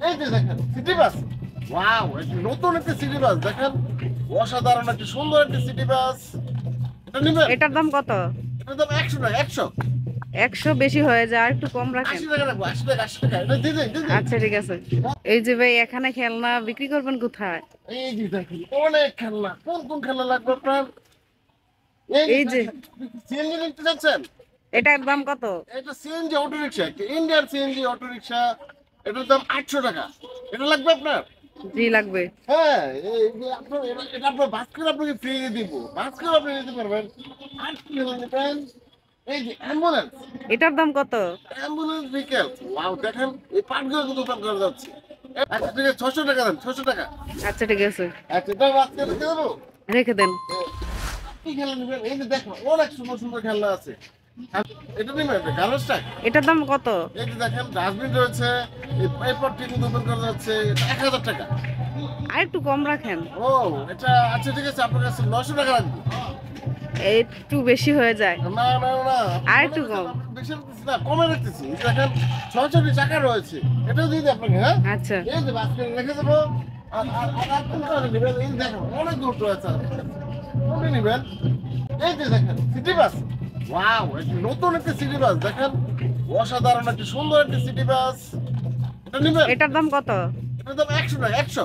এই যে দেখেন সিটি বাস। ওয়াও, একটা নতুন একটা সিটি বাস দেখেন, অসাধারণ একটা সুন্দর একটা সিটি বাস। এটা নিবেন? এটার দাম কত? এটার দাম 100 টাকা। 100। 100 বেশি হয়ে যায়, আর একটু কম রাখেন। 80 টাকা রাখবো। 80 টাকা, 80 টাকা। এটা দিয়ে দিন, দিয়ে দিন। আচ্ছা ঠিক আছে। এই যে ভাই, এখানে খেলনা বিক্রি করবেন কোথায়? এই যে দেখেন অনেক খেলনা। কোন কোন খেলনা লাগবে আপনার? এই যে এই যে দেখেন, সিএনজি নিতে চাচ্ছেন? এটার দাম কত? এটা সিএনজি অটো রিক্সা, একটা ইন্ডিয়ান সিএনজি অটো রিক্সা। এটার দাম 800 টাকা। এটা লাগবে আপনার? জি লাগবে। হ্যাঁ, এই যে আপনার এটা আপনার বাস করে আপনাকে ফ্রি দিব। বাস করে আপনি নিতে পারবেন। আর কি হলো নেবেন? এই যে অ্যাম্বুলেন্স। এটার দাম কত? Ambulance vehicle. ওয়াও, দেখেন এই পার্টগুলো কিন্তু ওপেন করা যাচ্ছে। আচ্ছা ঠিক আছে, 600 টাকা দেন, 600 টাকা। আচ্ছা ঠিক আছে, আচ্ছা, এটা বাস করে রেখে দেবো। রেখে দেন। কি খেলনা নেবেন? এই যে দেখো অনেক সুন্দর সুন্দর খেলনা আছে। আর এটা নেবেন, এটা গার্লস ট্যাগ। এটার দাম কত? এই যে দেখেন ডাস্টবিন রয়েছে। এই পার্টটি কিন্তু ওপেন করা যাচ্ছে। এটা 1000 টাকা। আর একটু কম রাখেন। ও, এটা আচ্ছা ঠিক আছে, আপনার কাছে 900 টাকা রাখবো। একটু বেশি হয়ে যায়। না না না, আর একটু কম। বেশি রাখতেছি না, কমে রাখতেছি। এই যে দেখেন 6টি চাকা রয়েছে। এটাও দিয়ে দিই আপনাকে। হ্যাঁ, আচ্ছা এই যে বাস্কেট রেখে দেবো। আর কোনটা নেবেন? এই যে দেখেন অনেক দূর রয়েছে। কোনটা নেবেন? এই যে দেখেন সিটি বাস। ওয়াও, একটা নতুন একটা সিটি বাস দেখেন, অসাধারণ একটা সুন্দর একটা সিটি বাস। এটা নেবেন? এটার দাম কত? এটার দাম 100 টাকা। 100।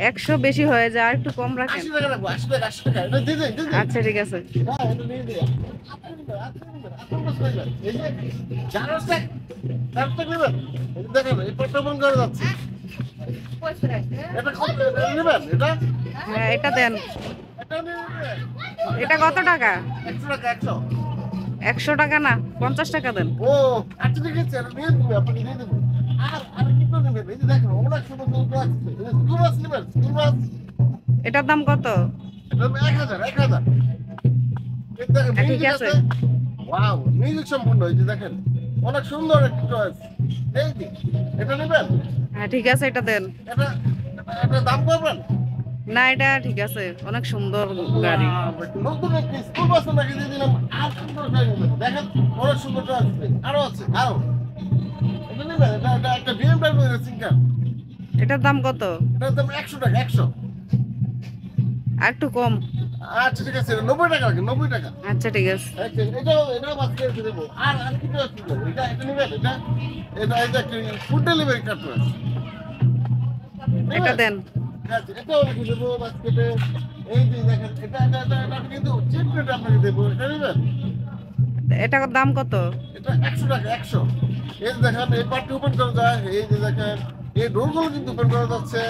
100 বেশি হয়ে যায়, আর একটু কম রাখেন। 80 টাকা রাখবো। 80 টাকা, 80 টাকা। এটা দিয়ে দিন, দিয়ে দিন। আচ্ছা ঠিক আছে। হ্যাঁ, এটা নিয়ে দিই। আপনি নেবেন, আপনি নেবেন, আপনি বসে নেবেন। এই যে জানোস ট্যাগ, জানোস ট্যাগ নেবেন? এই যে দেখেন এই পাটটা বন্ধ করে যাচ্ছে। এটা কত? এটা নেবেন? এটা হ্যাঁ এটা দেন। এটা নিয়ে নেবেন। এটা কত টাকা? 100 টাকা। 100। 100 টাকা না, 50 টাকা দেন। ও আচ্ছা ঠিক আছে, এটা নিয়ে দেবো, আপনাকে দিয়ে দেবো। আর কি করে নেবেন? এই যে দেখেন অনেক সুন্দর সুন্দর আছে। এই যে স্কুল বাস নেবেন? School bus. এটার দাম কত? এটা দাম 1000। 1000। এই দেখেন ঠিক মিউজিক আছে। আছে। ওয়াও, মিউজিক সম্পূর্ণ। এই যে দেখেন অনেক সুন্দর একটা চয়েস। এই যে এটা নেবেন? হ্যাঁ ঠিক আছে, এটা দেন। এটা এটা দাম করবেন? না এটা ঠিক আছে, অনেক সুন্দর গাড়ি। নতুন একটি স্কুল বাস নাকি দিয়ে দিলাম। আর সুন্দর গাড়ি নেবেন। দেখেন অনেক সুন্দর চয়েস। আরো আছে, আরো। এটা নেবেন? এটা একটা বিএমডব্লিউ রেসিং কার। এটার দাম কত? এটার দাম 100 টাকা। 100। আর একটু কম। আচ্ছা ঠিক আছে, 90 টাকা রাখেন। 90 টাকা। আচ্ছা ঠিক আছে। আচ্ছা, এটাও বাস করে দেবো। আর কি চয়েস নেবেন? এটা নেবেন? এটা একটা ফুড ডেলিভারি কার্ড রয়েছে। এটা দেন। আচ্ছা, এটাও রেখে দেবো বাস্কেটে। এই যে দেখেন এটা কিন্তু চিপ রেট আপনাকে দেবো। এটা নেবেন? এটার দাম কত? এটা 100 টাকা। 100। এই যে দেখেন এই পার্টটি ওপেন করা যায়। এই যে দেখেন এই ডোরগুলো কিন্তু ওপেন করা যাচ্ছে।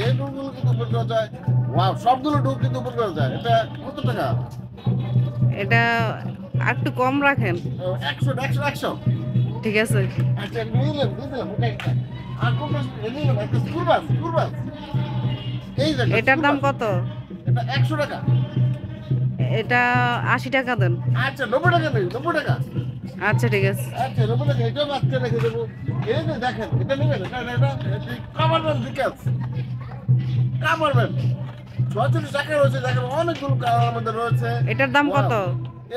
এই ডোরগুলো কিন্তু ওপেন করা যায়। ওয়াও, সবগুলো ডোর কিন্তু ওপেন করা যায়। এটা কত টাকা? এটা আর একটু কম রাখেন। 100। 100। 100। ঠিক আছে। আচ্ছা, নিয়ে নিলাম, দিয়ে দিলাম। এটা একটা। আর কোনটা নিলাম? একটা স্কুল বাস। School bus. এই যে একটা এটার স্কুল দাম বাস। কত? এটা 100 টাকা। এটা 80 টাকা দেন। আচ্ছা, 90 টাকা নেই। 90 টাকা। আচ্ছা ঠিক আছে। আচ্ছা, 90 টাকা। এটাও বাচ্চা রেখে দেবো। এই যে দেখেন এটা নেবেন? এটা কাভারম্যান বিকাশ। কাভারম্যান 6টি টাকা রয়েছে। দেখেন অনেকগুলো কালার মধ্যে রয়েছে। এটার দাম কত? ওয়াও,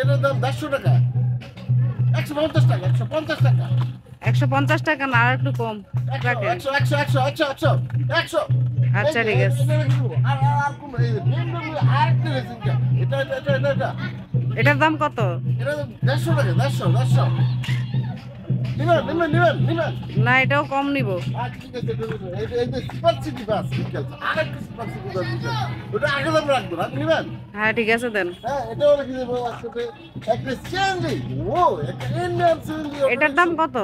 এটার দাম 150 টাকা। 150 টাকা। 150 টাকা। 150 টাকা না, আর একটু কম 100। রাখেন। 100। 100। 100। 100। 100। আচ্ছা ঠিক আছে। এটা রেখে দেবো। আর কোন এই BMW আরেকটা রেসিং কার। এটা এটার দাম কত? এটা 150 টাকা। 150। 150। নিবেন? নিবেন? নিবেন? নিবেন? না এটাও কম নিব। আচ্ছা ঠিক আছে, এই যে সুপার সিটি বাস বিকেল। আরেকটা সুপার সিটি বাস বিকেল। ওটা আগে দাম রাখবো না, নিবেন? হ্যাঁ ঠিক আছে দেন। হ্যাঁ, এটাও রেখে দেবো একসাথে। একটা সিএনজি। ও, একটা ইন্ডিয়ান সিএনজি। এটার দাম কত?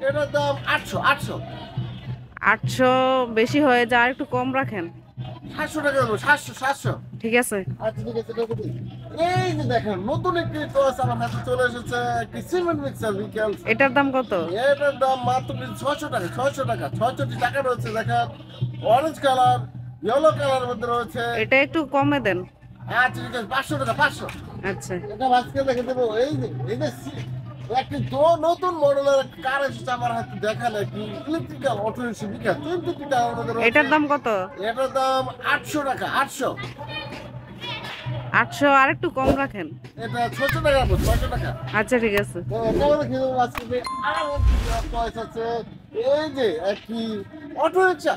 এটার দাম 800। 800। 800 বেশি হয়ে যায়, আর একটু কম রাখেন। 700 টাকা দেবো। 700। 700। ঠিক আছে। আচ্ছা ঠিক আছে, রেখে দিই। এই যে দেখেন নতুন একটি টস আমার হাতে চলে এসেছে, একটি সিমেন্ট মিক্সার বিকেল। এটার দাম কত? এটার দাম মাত্র 600 টাকা। 600 টাকা। 600টি টাকা রয়েছে। দেখেন অরেঞ্জ কালার, ইয়েলো কালারের মধ্যে রয়েছে। এটা একটু কমে দেন। আচ্ছা ঠিক আছে, 500 টাকা। 500। আচ্ছা এটা আজকে দেখে দেবো। এই যে একটি নতুন মডেলের একটা কার এসেছে আমার হাতে। দেখেন একটি ইলেকট্রিক্যাল অটো রিক্সা 3টি কালার মধ্যে রয়েছে। এটার দাম কত? এটার দাম 800 টাকা। 800। 800 আর একটু কম রাখেন। এটা 600 টাকা। 600 টাকা। আচ্ছা ঠিক আছে। এটাও রেখে দেবো আজকে। আর একটি চয়েস আছে। এই যে একটি অটো রিক্সা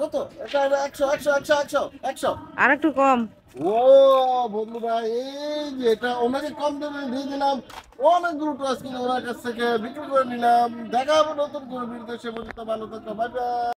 কত? এটা 100 আর একটু কম। ও বন্ধুরা, এই যে এটা ওনাকে কম দামে দিয়ে দিলাম, অনেকগুলো টয়েস কিনে ওনার কাছ থেকে বিক্রি করে নিলাম। দেখা হবে নতুন কোনো ভিডিওতে, সে পর্যন্ত ভালো থাকো, বাই বাই।